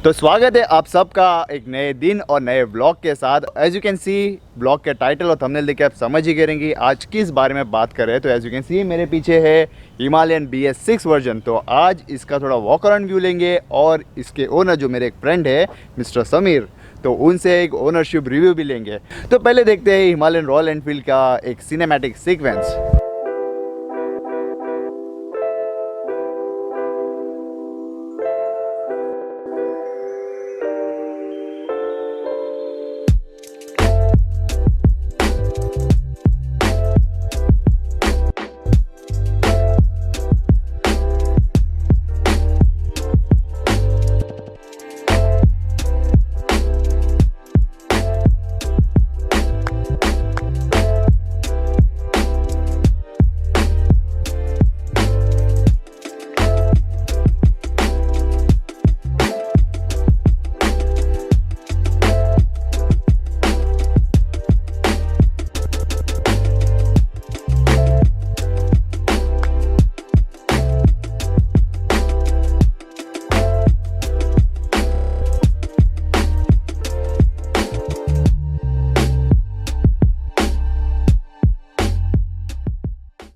तो स्वागत है आप सबका एक नए दिन और नए ब्लॉग के साथ। As you can see blog के टाइटल और थंबनेल देख के आप समझ ही करेंगे आज किस बारे में बात कर रहे हैं। तो एज यू कैन सी मेरे पीछे है हिमालयन BS6 वर्जन। तो आज इसका थोड़ा वॉक अराउंड व्यू लेंगे और इसके ओनर जो मेरे एक फ्रेंड है मिस्टर समीर, तो उनसे एक ओनरशिप रिव्यू भी लेंगे। तो पहले देखते हैं हिमालयन रॉयल एनफील्ड का एक सिनेमैटिक सीक्वेंस।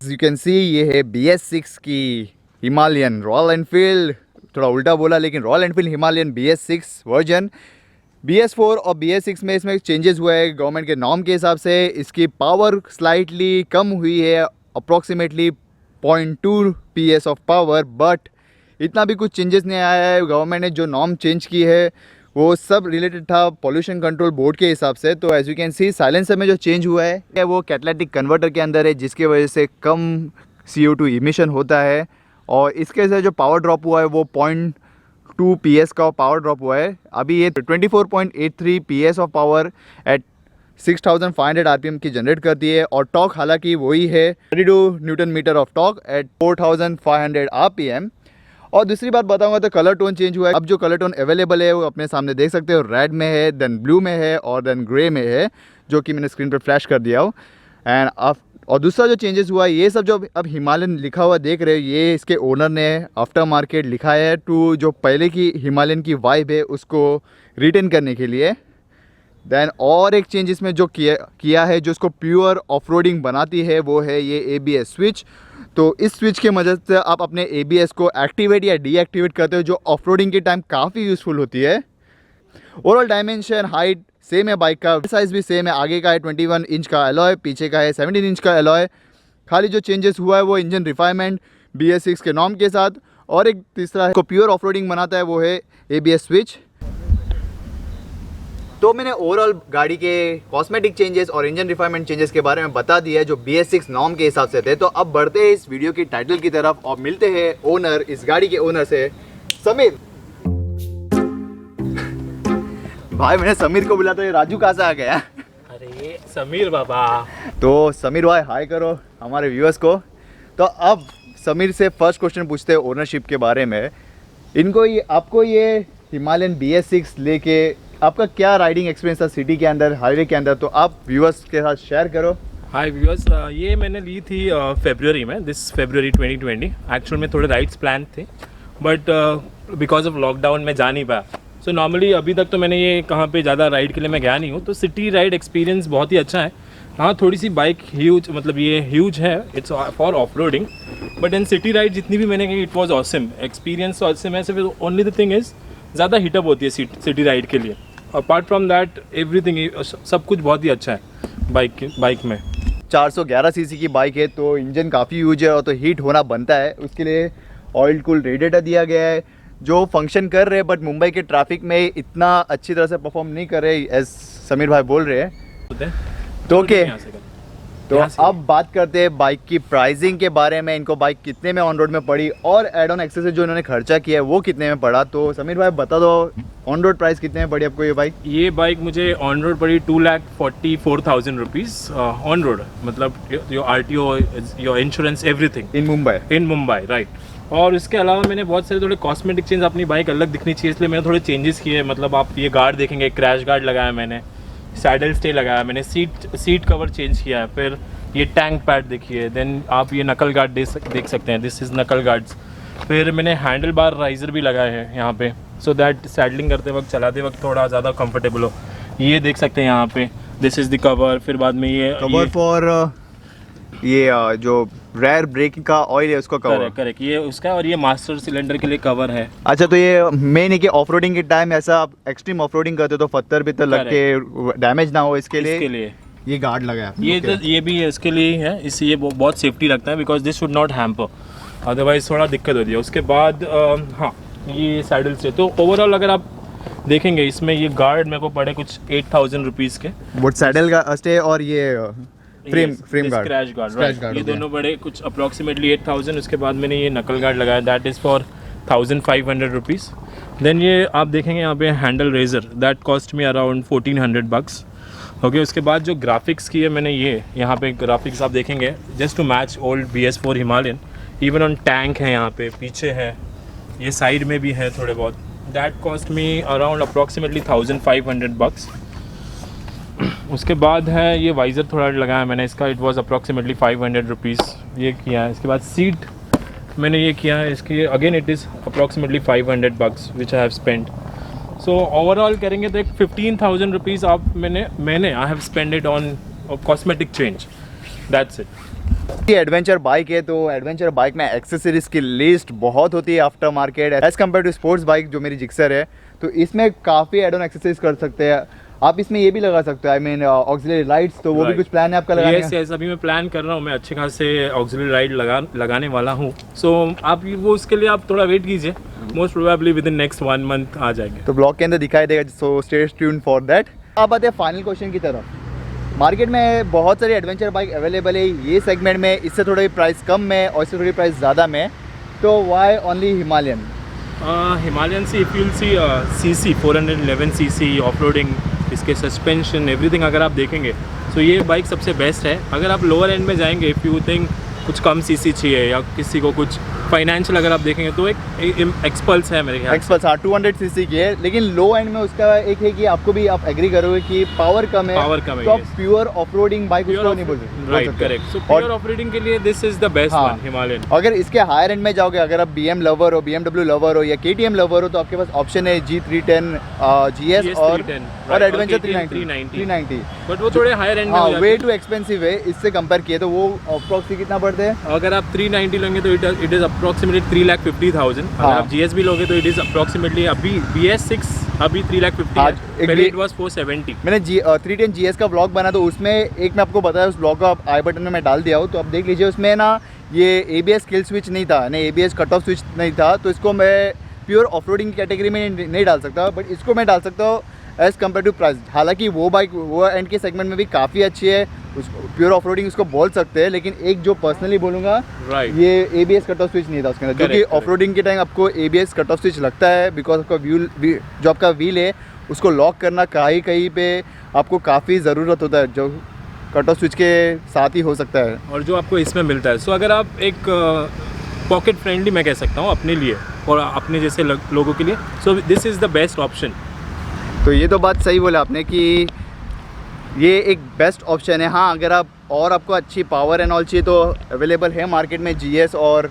यू कैन सी ये है BS6 की हिमालयन रॉयल एनफील्ड। थोड़ा उल्टा बोला लेकिन royal Enfield Himalayan BS6 version. BS4 और BS6 में इसमें चेंजेस हुआ है गवर्नमेंट के नॉर्म के हिसाब से। इसकी पावर स्लाइटली कम हुई है, approximately 0.2 PS of power, but इतना भी कुछ चेंजेस नहीं आया है। गवर्नमेंट ने जो नॉर्म चेंज की है वो सब रिलेटेड था पॉल्यूशन कंट्रोल बोर्ड के हिसाब से। तो as you can see silencer में जो चेंज हुआ है वो कैटालिटिक कन्वर्टर के अंदर है, जिसके वजह से कम CO2 इमिशन होता है। और इसके से जो पावर ड्रॉप हुआ है वो 0.2 PS का पावर ड्रॉप हुआ है। अभी ये 24.83 PS of power at 6500 RPM की जनरेट करती है। और टॉर्क हालांकि वही है 32 newton metre of torque at 4500 RPM। और दूसरी बात बताऊंगा तो कलर टोन चेंज हुआ है। अब जो कलर टोन अवेलेबल है वो अपने सामने देख सकते हो, रेड में है, देन ब्लू में है और देन ग्रे में है, जो कि मैंने स्क्रीन पर फ्लैश कर दिया हो। एंड और दूसरा जो चेंजेस हुआ है, ये सब जो अब हिमालयन लिखा हुआ देख रहे हो, ये इसके ओनर ने आफ्टर मार्केट लिखा है टू जो पहले की हिमालयन की वाइब है उसको रिटेन करने के लिए। देन और एक चेंज इसमें जो किया है जो इसको प्योर ऑफ-रोडिंग बनाती है वो है ये ABS स्विच। तो इस स्विच के मदद से आप अपने ABS को एक्टिवेट या डीएक्टिवेट करते हो, जो ऑफ-रोडिंग के टाइम काफ़ी यूज़फुल होती है। ओवरऑल डायमेंशन हाइट सेम है, बाइक का साइज़ भी सेम है। आगे का है 21 इंच का एलॉय, पीछे का है 17 इंच का एलॉय। खाली जो चेंजेस हुआ है वो इंजन रिफाइनमेंट BS6 के नॉर्म के साथ। और एक तीसरा है को प्योर ऑफ-रोडिंग बनाता है वो है ABS स्विच। तो मैंने ओवरऑल गाड़ी के कॉस्मेटिक चेंजेस और इंजन रिफाइनमेंट चेंजेस के बारे में बता दिया जो BS6 नॉर्म के हिसाब से थे। तो अब बढ़ते हैं इस वीडियो की टाइटल की तरफ और मिलते हैं ओनर, इस गाड़ी के ओनर से, समीर। भाई मैंने समीर को बुला तो ये राजू कहाँ से आ गया? अरे समीर बाबा। तो समीर भाई हाय करो हमारे व्यूअर्स को। तो अब समीर से फर्स्ट क्वेश्चन पूछते हैं ओनरशिप के बारे में। आपको ये हिमालयन BS6 लेके आपका क्या राइडिंग एक्सपीरियंस था सिटी के अंदर, हाईवे के अंदर, तो आप व्यूअर्स के साथ शेयर करो। हाय व्यूअर्स, ये मैंने ली थी फरवरी में, दिस फरवरी 2020। एक्चुअल में थोड़े राइड्स प्लान थे बट बिकॉज ऑफ लॉकडाउन में जा नहीं पाया। सो नॉर्मली अभी तक तो मैंने ये कहाँ पे ज़्यादा राइड के लिए मैं गया नहीं हूँ, तो सिटी राइड एक्सपीरियंस बहुत ही अच्छा है। हाँ थोड़ी सी बाइक ह्यूज, मतलब ये ह्यूज है, it's for off roading, but in city ride जितनी भी मैंने की it was awesome experience. Awesome है, सिर्फ ओनली द थिंग इज़ ज़्यादा हिटअप होती है सिटी राइड के लिए। अपार्ट फ्रॉम दैट एवरीथिंग सब कुछ बहुत ही अच्छा है बाइक में। 411 सीसी की बाइक है तो इंजन काफ़ी यूज है और तो हीट होना बनता है। उसके लिए ऑयल कूल रेडिएटर दिया गया है जो फंक्शन कर रहे हैं, बट मुंबई के ट्रैफिक में इतना अच्छी तरह से परफॉर्म नहीं कर रहे एज समीर भाई बोल रहे हैं। तो ओके, तो अब बात करते हैं बाइक की प्राइसिंग के बारे में। इनको बाइक कितने में ऑन रोड में पड़ी और एड ऑन एक्सेसरीज जो इन्होंने खर्चा किया है वो कितने में पड़ा। तो समीर भाई बता दो ऑन रोड प्राइस कितने में पड़ी आपको ये बाइक? ये बाइक मुझे ऑन रोड पड़ी 2,44,000 रुपीज़ ऑन रोड, मतलब your RTO, your insurance, everything in Mumbai right. और इसके अलावा मैंने बहुत सारे थोड़े कॉस्मेटिक चेंज, अपनी बाइक अलग दिखनी चाहिए इसलिए मैंने थोड़े चेंजेस किए। मतलब आप ये गार्ड देखेंगे, क्रैश गार्ड लगाया मैंने, सैडल स्टे लगाया मैंने, सीट कवर चेंज किया है, फिर ये टैंक पैड देखिए, देन आप ये नकल गार्ड देख सकते हैं, दिस इज़ नकल गार्ड्स। फिर मैंने हैंडल बार राइज़र भी लगाए हैं यहाँ पे, सो दैट सैडलिंग करते वक्त चलाते वक्त थोड़ा ज़्यादा कंफर्टेबल हो। ये देख सकते हैं यहाँ पे, दिस इज़ द कवर। फिर बाद में ये कवर फॉर ये जो रेयर ब्रेकिंग का ऑयल है उसको कवर। करेक्ट, ये उसका, और ये मास्टर सिलेंडर के लिए कवर है। अच्छा, तो ये मेन है कि ऑफ रोडिंग के टाइम ऐसा आप एक्सट्रीम ऑफ रोडिंग करते हो तो पत्थर भी तो लग के डैमेज ना हो, इसके लिए ये गार्ड लगा है। ये भी है, इसके लिए ही है, इससे ये बहुत सेफ्टी रखता है, because this should not hamper, otherwise थोड़ा दिक्कत होती है। उसके बाद हाँ, ये सैडल से तो ओवरऑल अगर आप देखेंगे इसमें ये गार्ड मेरे को पड़े कुछ 8,000 रुपीज़ के। वो सैडल का स्टे और ये फ्रेम गार्ड, स्क्रैच गार्ड, ये दोनों बड़े कुछ अप्रॉक्सीमेटली 8,000। उसके बाद मैंने ये नकल गार्ड लगाया, that is for 1,500 rupees. Then ये आप देखेंगे यहाँ पे handle riser, that cost me around 1,400 bucks। Okay, उसके बाद जो ग्राफिक्स की है मैंने, ये यहाँ पे ग्राफिक्स आप देखेंगे just to match old BS4 Himalayan. Even on tank है यहाँ पे, पीछे है, ये साइड में भी है थोड़े बहुत। That cost me around approximately 1,500 bucks। उसके बाद है ये वाइज़र थोड़ा लगाया मैंने इसका, इट वाज अप्रॉक्सीमेटली 500 रुपीज़, ये किया है। इसके बाद सीट मैंने ये किया है इसकी, again it is approximately 500 bucks which I have spend. So overall करेंगे तो एक 15,000 रुपीज़ आप मैंने I have spend it on cosmetic change, that's it. ये एडवेंचर बाइक है तो एडवेंचर बाइक में एक्सेसरीज की लिस्ट बहुत होती है after market as compare to sports bike जो मेरी जिक्सर है। तो इसमें काफ़ी एड ऑन एक्सेसरीज कर सकते हैं आप। इसमें ये भी लगा सकते हो, आई मीन ऑक्सिलरी लाइट्स, तो वो भी कुछ प्लान है आपका लगाने का? यस, अभी मैं प्लान कर रहा हूँ, मैं अच्छे खासे ऑक्सिलरी लाइट लगाने वाला हूँ। सो आप वो उसके लिए आप थोड़ा वेट कीजिए, most probably with in next 1 month आ जाएंगे, तो ब्लॉग के अंदर दिखाई देगा, so stay tuned for that. अब आते हैं फाइनल क्वेश्चन की तरफ। मार्केट में बहुत सारी एडवेंचर बाइक अवेलेबल है ये सेगमेंट में, इससे थोड़ी प्राइस कम में और इससे थोड़ी प्राइस ज़्यादा में, तो वाई ओनली हिमालयन? हिमालयन से if you will see CC 411 cc off roading, इसके सस्पेंशन एवरीथिंग अगर आप देखेंगे तो ये बाइक सबसे बेस्ट है। अगर आप लोअर एंड में जाएंगे, इफ़ यू थिंक कुछ कम CC चाहिए या किसी को कुछ फाइनेंशियल अगर आप देखेंगे तो एक एक्सपल्स है मेरे ख्याल से। एक्सपल्स हाँ 200 cc की है, लेकिन लो एंड में उसका एक है कि आपको भी आप एग्री करोगे कि पावर कम है, तो आप प्योर ऑफ रोडिंग बाइक उसको नहीं बोल सकते। Right, correct. So pure off roading के लिए this is the best one, Himalayan. अगर इसके हायर एंड में जाओगे, अगर आप BM लवर हो, BMW लवर हो या KTM लवर हो, तो आपके पास ऑप्शन है G310 GS और एडवेंचर 390। बट वो थोड़े हायर एंड में हो जाते हैं, वे टू एक्सपेंसिव है इससे कंपेयर किए तो। वो अप्रॉक्सी कितना पड़ते हैं? अगर आप 390 लेंगे तो इट इज अप्रॉक्सीमेटली 3,50,000। अगर आप GS भी लोगे तो इट इज अप्रॉक्सीमेटली, अभी BS6 अभी 3,50,000, पहले इट वाज 470। मैंने 310 GS का ब्लॉग बना तो उसमें एक मैं आपको बताया, उस ब्लॉग को आप आई बटन में मैं डाल दिया हूँ, तो आप देख लीजिए। उसमें ना ये ABS किल स्विच नहीं था, ना ABS कट ऑफ स्विच नहीं था, तो इसको मैं प्योर ऑफ रोडिंग कैटेगरी में नहीं डाल सकता, बट इसको मैं डाल सकता हूँ एज़ कम्पेयर टू प्राइस। हालांकि वो बाइक वो एंड के सेगमेंट में भी काफ़ी अच्छी है, उसको प्योर ऑफ रोडिंग उसको बोल सकते हैं, लेकिन एक जो पर्सनली बोलूँगा, ये ABS कट ऑफ स्विच नहीं था उसके अंदर, क्योंकि ऑफ रोडिंग के टाइम आपको ABS कट ऑफ स्विच लगता है, बिकॉज आपका जो आपका व्हील है उसको लॉक करना कहीं पे आपको काफ़ी ज़रूरत होता है, जो कट ऑफ स्विच के साथ ही हो सकता है और जो आपको इसमें मिलता है। सो अगर आप एक पॉकेट फ्रेंडली मैं कह सकता हूँ अपने लिए और अपने जैसे लोगों के लिए, so this is the best option. तो ये तो बात सही बोला आपने कि ये एक बेस्ट ऑप्शन है। हाँ, अगर आप और आपको अच्छी पावर एंड ऑल चाहिए तो अवेलेबल है मार्केट में GS और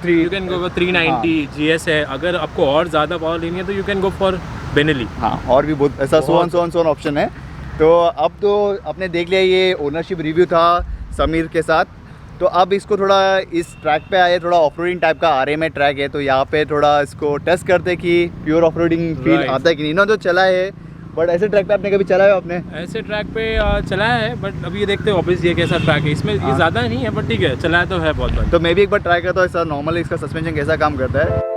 you can go for 390 GS है। अगर आपको और ज़्यादा पावर लेनी है तो you can go for Benelli. हाँ, और भी बहुत ऐसा सोन ऑप्शन है। तो अब तो आपने देख लिया, ये ओनरशिप रिव्यू था समीर के साथ, तो अब इसको थोड़ा इस ट्रैक पे आए, थोड़ा ऑफ रोडिंग टाइप का RMA ट्रैक है, तो यहाँ पे थोड़ा इसको टेस्ट करते कि प्योर ऑफ रोडिंग फील आता है कि नहीं। ना तो चला है, बट ऐसे ट्रैक पे आपने कभी चलाया? आपने ऐसे ट्रैक पे चलाया है, बट अभी ये देखते हैं वापस ये कैसा ट्रैक है। इसमें ये ज़्यादा नहीं है, बट ठीक है, चलाया तो है बहुत बार। तो मैं भी एक बार ट्राई करता हूँ ऐसा नॉर्मली इसका सस्पेंशन कैसा काम करता है।